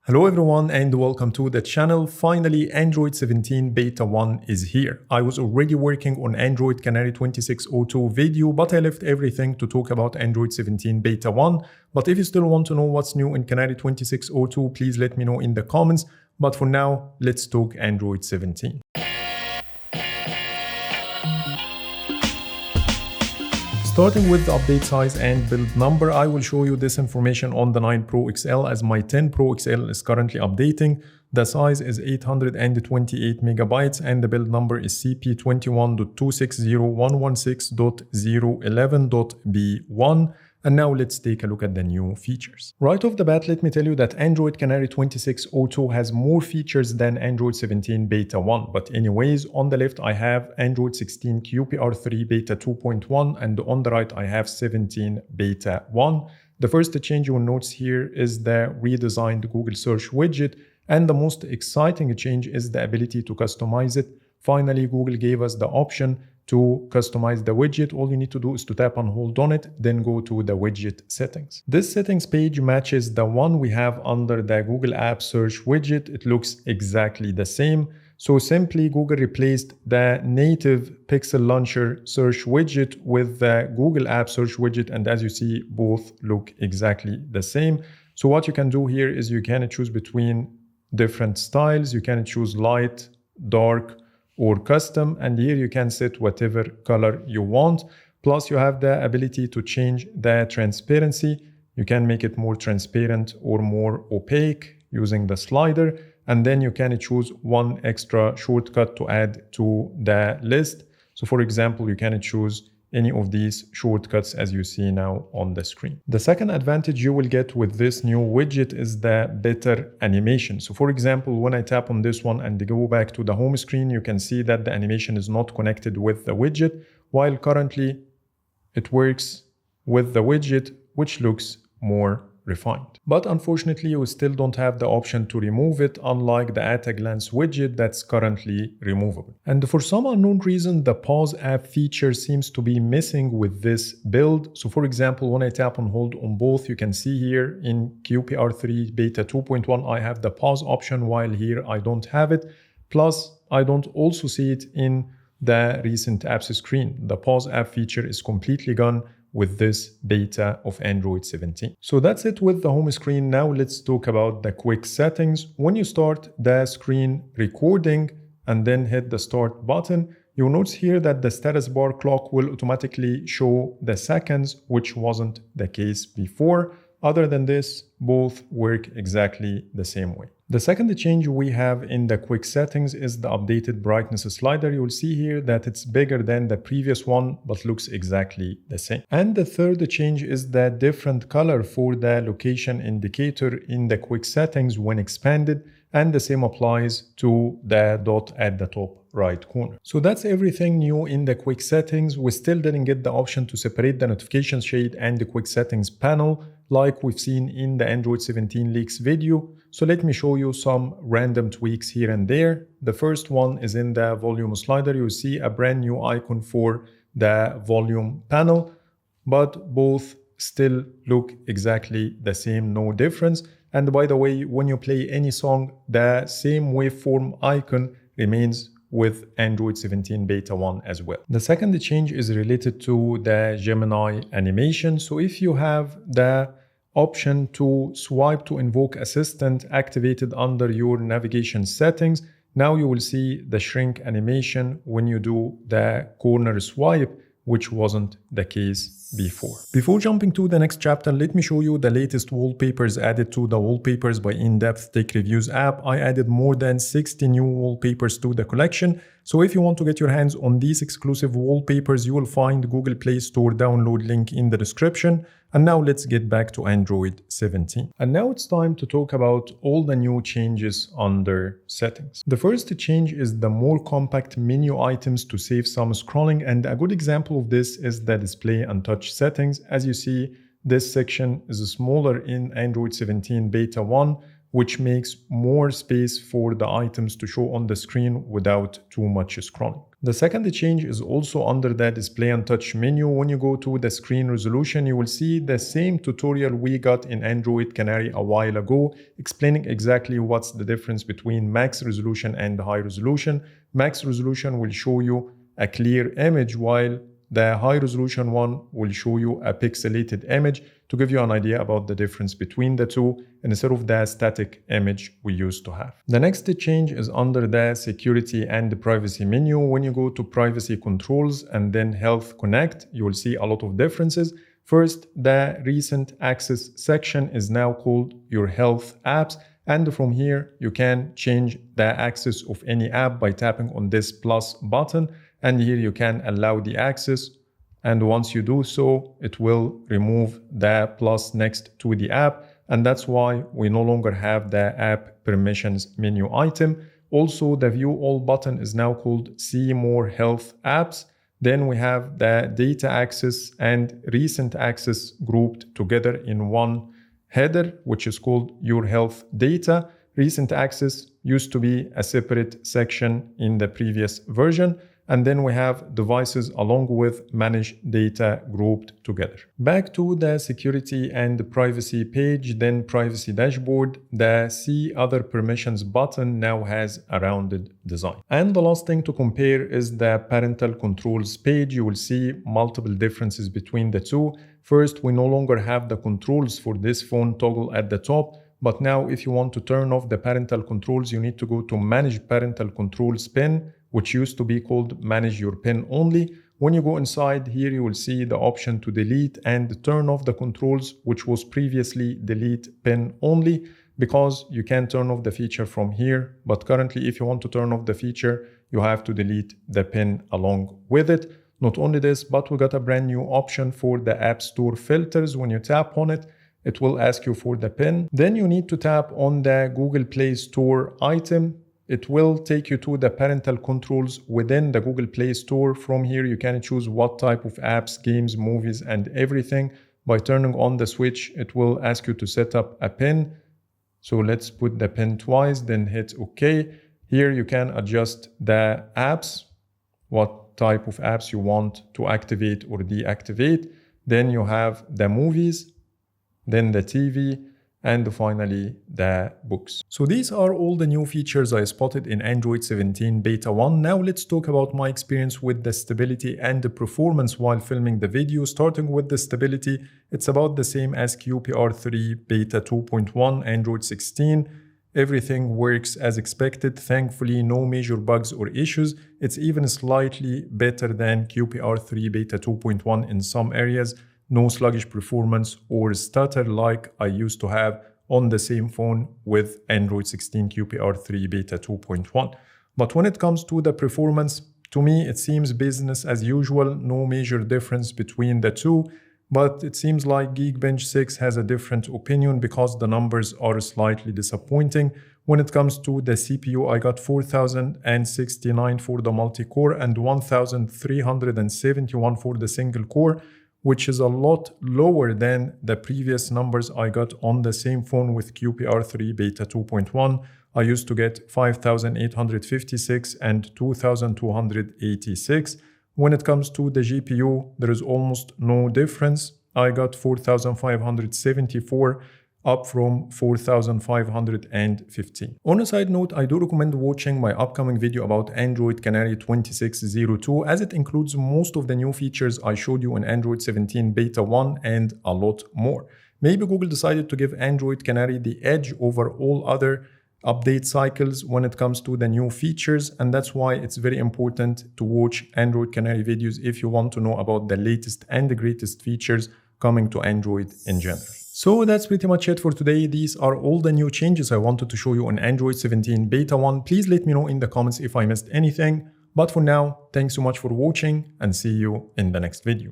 Hello everyone and welcome to the channel. Finally, Android 17 Beta 1 is here. I was already working on Android Canary 26.02 video, but I left everything to talk about Android 17 Beta 1. But if you still want to know what's new in Canary 26.02, please let me know in the comments. But for now, let's talk Android 17. Starting with the update size and build number, I will show you this information on the 9 Pro XL as my 10 Pro XL is currently updating. The size is 828 megabytes and the build number is CP21.260.116.011.b1. And now let's take a look at the new features. Right off the bat, let me tell you that Android Canary 26.02 has more features than Android 17 Beta 1. But anyways, on the left I have Android 16 QPR3 Beta 2.1 and on the right I have 17 Beta 1. The first change you will notice here is the redesigned Google search widget, and the most exciting change is the ability to customize it. Finally, Google gave us the option to customize the widget. All you need to do is to tap and hold on it, then go to the widget settings. This settings page matches the one we have under the Google App Search widget. It looks exactly the same. So simply Google replaced the native Pixel Launcher search widget with the Google App Search widget, and as you see, both look exactly the same. So what you can do here is you can choose between different styles. You can choose light, dark, or custom, and here you can set whatever color you want. Plus you have the ability to change the transparency. You can make it more transparent or more opaque using the slider, and then you can choose one extra shortcut to add to the list. So for example, you can choose any of these shortcuts as you see now on the screen. The second advantage you will get with this new widget is the better animation. So for example, when I tap on this one and go back to the home screen, you can see that the animation is not connected with the widget, while currently it works with the widget, which looks more refined. But unfortunately, you still don't have the option to remove it, unlike the at a glance widget that's currently removable. And for some unknown reason, the pause app feature seems to be missing with this build. So for example, when I tap and hold on both, you can see here in QPR3 Beta 2.1, I have the pause option, while here I don't have it. Plus, I don't also see it in the recent apps screen. The pause app feature is completely gone with this beta of Android 17. So that's it with the home screen. Now let's talk about the quick settings. When you start the screen recording and then hit the start button, you'll notice here that the status bar clock will automatically show the seconds, which wasn't the case before. Other than this, both work exactly the same way. The second change we have in the quick settings is the updated brightness slider. You'll see here that it's bigger than the previous one, but looks exactly the same. And the third change is the different color for the location indicator in the quick settings when expanded, and the same applies to the dot at the top right corner. So that's everything new in the quick settings. We still didn't get the option to separate the notification shade and the quick settings panel like we've seen in the Android 17 leaks video. So let me show you some random tweaks here and there. The first one is in the volume slider. You see a brand new icon for the volume panel, but both still look exactly the same, no difference. And by the way, when you play any song, the same waveform icon remains with Android 17 Beta 1 as well. The second change is related to the Gemini animation. So if you have the option to swipe to invoke assistant activated under your navigation settings, now you will see the shrink animation when you do the corner swipe, which wasn't the case before. Before jumping to the next chapter, let me show you the latest wallpapers added to the Wallpapers by In-Depth Tech Reviews app. I added more than 60 new wallpapers to the collection. So if you want to get your hands on these exclusive wallpapers, you will find Google Play Store download link in the description. And now let's get back to Android 17. And now it's time to talk about all the new changes under settings. The first change is the more compact menu items to save some scrolling, and a good example of this is the display and touch settings. As you see, this section is smaller in Android 17 Beta 1, which makes more space for the items to show on the screen without too much scrolling. The second change is also under the display and touch menu. When you go to the screen resolution, you will see the same tutorial we got in Android Canary a while ago, explaining exactly what's the difference between max resolution and high resolution. Max resolution will show you a clear image, while the high resolution one will show you a pixelated image, to give you an idea about the difference between the two instead of the static image we used to have. The next change is under the security and privacy menu. When you go to privacy controls and then health connect, you will see a lot of differences. First, the recent access section is now called your health apps. And from here, you can change the access of any app by tapping on this plus button. And here you can allow the access. And once you do so, it will remove the plus next to the app. And that's why we no longer have the app permissions menu item. Also, the view all button is now called see more health apps. Then we have the data access and recent access grouped together in one header, which is called your health data. Recent access used to be a separate section in the previous version. And then we have devices along with manage data grouped together. Back to the security and privacy page, then privacy dashboard. The see other permissions button now has a rounded design. And the last thing to compare is the parental controls page. You will see multiple differences between the two. First, we no longer have the controls for this phone toggle at the top. But now if you want to turn off the parental controls, you need to go to manage parental controls pin, which used to be called manage your pin only. When you go inside here, you will see the option to delete and turn off the controls, which was previously delete pin only, because you can turn off the feature from here. But currently, if you want to turn off the feature, you have to delete the pin along with it. Not only this, but we got a brand new option for the App Store filters. When you tap on it, it will ask you for the pin. Then you need to tap on the Google Play Store item. It will take you to the parental controls within the Google Play Store. From here, you can choose what type of apps, games, movies, and everything. By turning on the switch, it will ask you to set up a pin. So let's put the pin twice, then hit OK. Here you can adjust the apps, what type of apps you want to activate or deactivate. Then you have the movies, then the TV, and finally the books. So these are all the new features I spotted in Android 17 Beta 1. Now let's talk about my experience with the stability and the performance while filming the video. Starting with the stability, it's about the same as QPR3 Beta 2.1 Android 16. Everything works as expected. Thankfully, no major bugs or issues. It's even slightly better than QPR3 Beta 2.1 in some areas. No sluggish performance or stutter like I used to have on the same phone with Android 16 QPR3 Beta 2.1. But when it comes to the performance, to me it seems business as usual, no major difference between the two. But it seems like Geekbench 6 has a different opinion because the numbers are slightly disappointing. When it comes to the CPU, I got 4069 for the multi-core and 1371 for the single core, which is a lot lower than the previous numbers I got on the same phone with QPR3 Beta 2.1. I used to get 5856 and 2286. When it comes to the GPU, there is almost no difference. I got 4574 up from 4515. On a side note, I do recommend watching my upcoming video about Android Canary 26.02 as it includes most of the new features I showed you in Android 17 Beta 1 and a lot more. Maybe Google decided to give Android Canary the edge over all other update cycles when it comes to the new features, and that's why it's very important to watch Android Canary videos if you want to know about the latest and the greatest features coming to Android in general. So that's pretty much it for today. These are all the new changes I wanted to show you on Android 17 Beta 1. Please let me know in the comments if I missed anything. But for now, thanks so much for watching and see you in the next video.